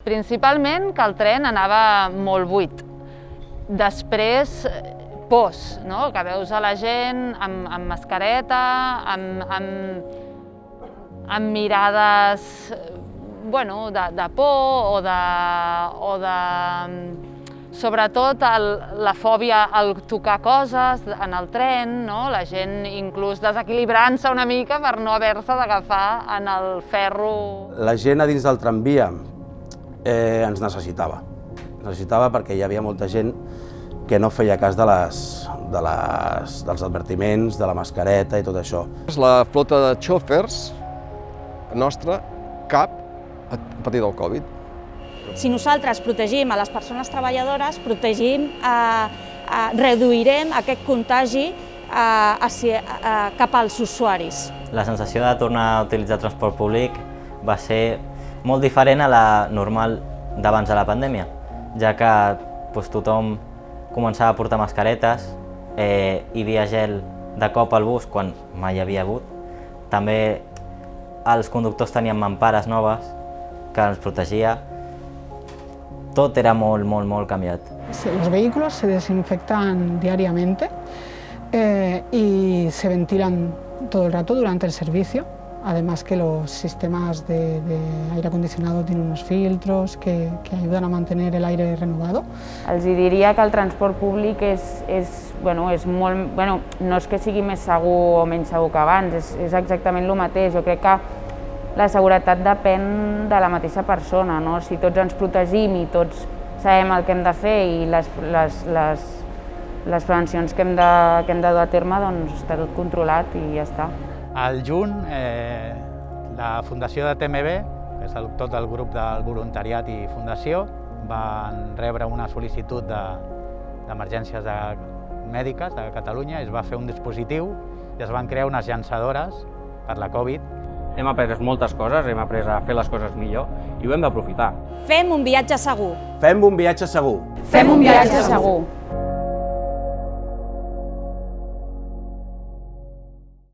Principalment que el tren anava molt buit. Després, pors, no? Que veus a la gent amb mascareta, amb mirades de por o de sobretot la fòbia al tocar coses en el tren, la gent inclús desequilibrant-se una mica per no haver-se d'agafar en el ferro. La gent a dins del tramvia ens necessitava. Necessitava perquè hi havia molta gent que no feia cas dels advertiments, de la mascareta i tot això. La flota de xòfers nostra, cap, ha patit el Covid. Si nosaltres protegim a les persones treballadores, reduirem aquest contagi cap als usuaris. La sensació de tornar a utilitzar transport públic va ser molt diferent a la normal d'abans de la pandèmia, ja que tothom començava a portar mascaretes, hi havia gel de cop al bus quan mai hi havia hagut. També els conductors tenien mampares noves que ens protegia. Tot era molt cambiat. Los vehículos se desinfectan diariamente y se ventilan todo el rato durante el servicio. Además que los sistemas de aire acondicionado tienen unos filtros que ayudan a mantener el aire renovado. Els diria que el transport públic no és que sigui més segur o menys segur que abans, és exactament el mateix. Jo crec que la seguretat depèn de la mateixa persona. Si tots ens protegim i tots sabem el que hem de fer i les prevencions que hem de dur a terme, doncs està tot controlat i ja està. Al juny, la Fundació de TMB, que és tot el grup del voluntariat i fundació, van rebre una sol·licitud d'emergències mèdiques de Catalunya, es va fer un dispositiu i es van crear unes llançadores per la Covid. Hem après moltes coses, hem après a fer les coses millor i ho hem d'aprofitar. Fem un viatge segur. Fem un viatge segur. Fem un viatge segur.